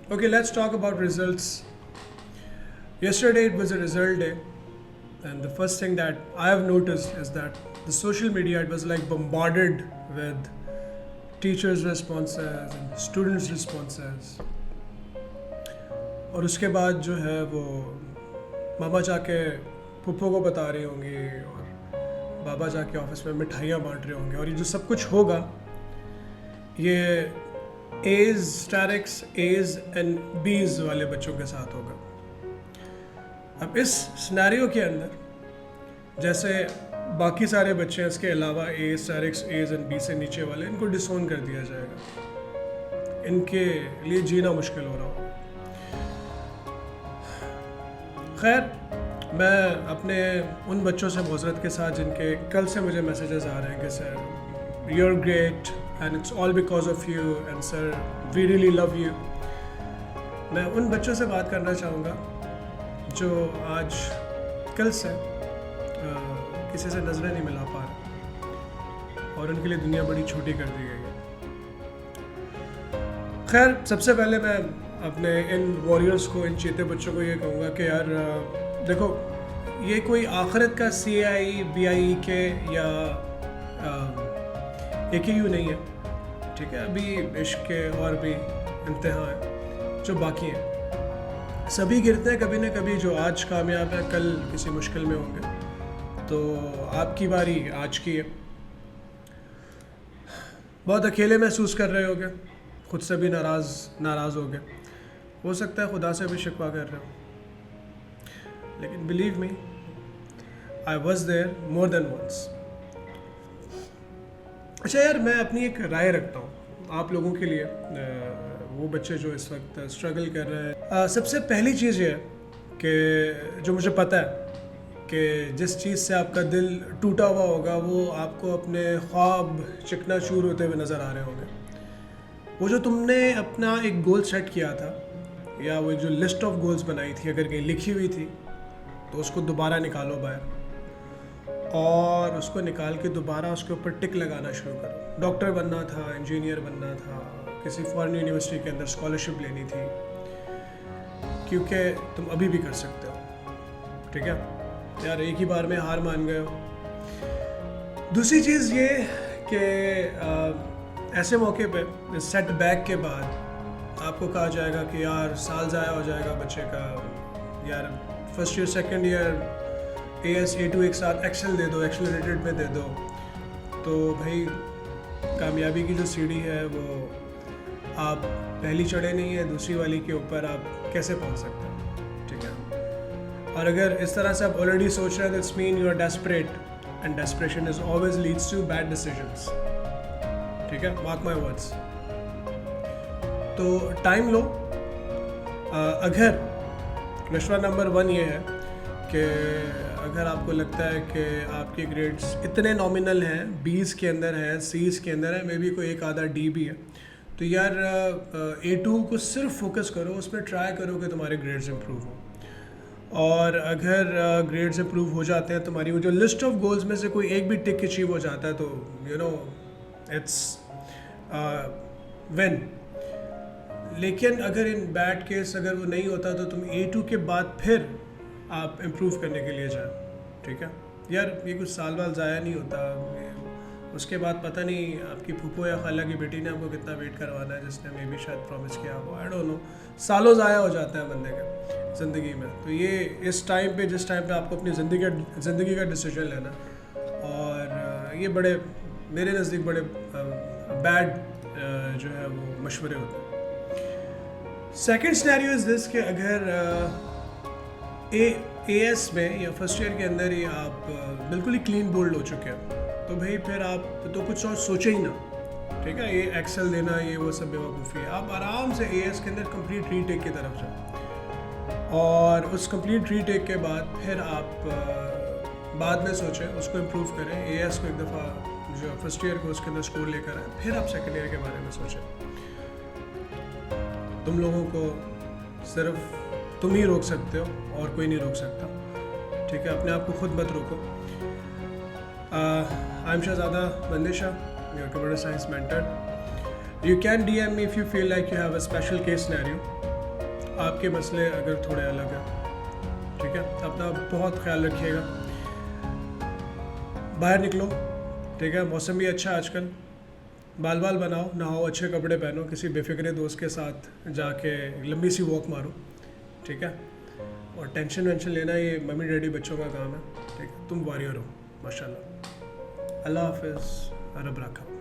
Okay, let's talk about results. Yesterday it was a result day, and the first thing that I have noticed is that the social media, it was like bombarded with teachers' responses and students' responses. और उसके बाद जो है वो मामा जाके पुप्पो को बता रही होंगी और बाबा जाके ऑफिस में मिठाइयाँ बांट रहे होंगे, और ये जो सब कुछ होगा ये एज स्टारिक्स एज एंड बीज वाले बच्चों के साथ होगा. अब इस सिनेरियो के अंदर जैसे बाकी सारे बच्चे हैं इसके अलावा ए स्टारिक्स एज एंड बी से नीचे वाले, इनको डिसोन कर दिया जाएगा, इनके लिए जीना मुश्किल हो रहा होगा. खैर, मैं अपने उन बच्चों से माजरत के साथ जिनके कल से मुझे मैसेजेस आ रहे हैं कि sir you are great and it's all because of you and sir we really love you, मैं उन बच्चों से बात करना चाहूँगा जो आज कल से किसी से नज़रें नहीं मिला पा रहे और उनके लिए दुनिया बड़ी छोटी कर दी गई है. खैर, सबसे पहले मैं अपने इन वॉरियर्स को, इन चीते बच्चों को ये कहूँगा कि यार देखो, ये कोई आखिरत का CIE BIE के या AKU नहीं है, ठीक है. अभी इश्क के और भी इम्तिहान हैं जो बाकी हैं. सभी गिरते हैं कभी ना कभी. जो आज कामयाब है कल किसी मुश्किल में होंगे. तो आपकी बारी आज की है. बहुत अकेले महसूस कर रहे होगे, खुद से भी नाराज़ होगे, हो सकता है खुदा से भी शिकवा कर रहे हो, लेकिन believe me, I was there more than once. अच्छा यार, मैं अपनी एक राय रखता हूँ आप लोगों के लिए, वो बच्चे जो इस वक्त स्ट्रगल कर रहे हैं. सबसे पहली चीज़ ये है कि जो मुझे पता है कि जिस चीज़ से आपका दिल टूटा हुआ होगा वो आपको अपने ख्वाब चिकनाचूर होते हुए नज़र आ रहे होंगे. वो जो तुमने अपना एक गोल सेट किया था या वो जो लिस्ट ऑफ गोल्स बनाई थी, अगर कहीं लिखी हुई थी तो उसको दोबारा निकालो बाहर और उसको निकाल के दोबारा उसके ऊपर टिक लगाना शुरू करो. डॉक्टर बनना था, इंजीनियर बनना था, किसी फॉरेन यूनिवर्सिटी के अंदर स्कॉलरशिप लेनी थी, क्योंकि तुम अभी भी कर सकते हो. ठीक है यार, एक ही बार में हार मान गए हो. दूसरी चीज़ ये कि ऐसे मौके पे सेटबैक के बाद आपको कहा जाएगा कि यार साल ज़ाया हो जाएगा बच्चे का, यार first year second year AS A2 एक साथ एक्सेल दे दो, एक्सेलरेटेड में दे दो. तो भाई कामयाबी की जो सीढ़ी है वो आप पहली चढ़े नहीं है, दूसरी वाली के ऊपर आप कैसे पहुंच सकते हैं. ठीक है, और अगर इस तरह से आप ऑलरेडी सोच रहे हैं तो it's mean you are desperate and desperation is always leads to bad decisions. ठीक है, मार्क माई वर्ड्स. तो टाइम लो. अगर मशवरा नंबर 1 ये है कि अगर आपको लगता है कि आपके ग्रेड्स इतने नॉमिनल हैं, B's के अंदर हैं, C's के अंदर है, मे बी कोई एक आधा D भी है, तो यार A2 को सिर्फ फोकस करो, उस पर ट्राई करो कि तुम्हारे ग्रेड्स इंप्रूव हो. और अगर ग्रेड्स इंप्रूव हो जाते हैं, तुम्हारी वो जो लिस्ट ऑफ गोल्स में से कोई एक भी टिक अचीव हो जाता है, तो यू नो इट्स विन. लेकिन अगर इन बैड केस अगर वो नहीं होता तो तुम A2 के बाद फिर आप इम्प्रूव करने के लिए जाए. ठीक है यार, ये कुछ साल बाल ज़ाया नहीं होता. उसके बाद पता नहीं आपकी फूफो या खाला की बेटी ने आपको कितना वेट करवाना है, जिसने मे भी शायद प्रॉमिस किया हो, आई डोंट नो. सालों ज़ाया हो जाते हैं बंदे के ज़िंदगी में. तो ये इस टाइम पे, जिस टाइम पे आपको अपनी ज़िंदगी का डिसीजन लेना, और ये बड़े मेरे नज़दीक बड़े बैड जो है वो मशवरे होते हैं. सेकेंड सिनेरियो इज़ दिस कि अगर AS में या फर्स्ट ईयर के अंदर ही आप बिल्कुल ही क्लीन बोल्ड हो चुके हैं, तो भाई फिर आप तो कुछ और सोचे ही ना. ठीक है, ये एक्सेल देना ये वो सब बेवकूफ़ी है. आप आराम से AS के अंदर कंप्लीट रीटेक की तरफ जाओ, और उस कंप्लीट रीटेक के बाद फिर आप बाद में सोचें, उसको इम्प्रूव करें. AS को एक दफ़ा जो फर्स्ट ईयर को उसके अंदर स्कोर लेकर आए, फिर आप सेकेंड ईयर के बारे में सोचें. तुम लोगों को सिर्फ तुम ही रोक सकते हो और कोई नहीं रोक सकता. ठीक है, अपने आप को खुद मत रोको. I am Shahzada Bandisha, your computer science mentor. You can DM me if you feel like you have a special case scenario, आपके मसले अगर थोड़े अलग हैं, ठीक है। अपना बहुत ख्याल रखिएगा, बाहर निकलो, ठीक है। मौसम भी अच्छा है आजकल, बाल बनाओ, नहाओ, अच्छे कपड़े पहनो, किसी बेफिक्रे दोस्त के साथ जाके लंबी सी वॉक मारो, ठीक है। और टेंशन वेंशन लेना ये मम्मी डैडी बच्चों का काम है, ठीक है। तुम वॉरियर हो माशाल्लाह। अल्लाह हाफ़िज़, रब रखा।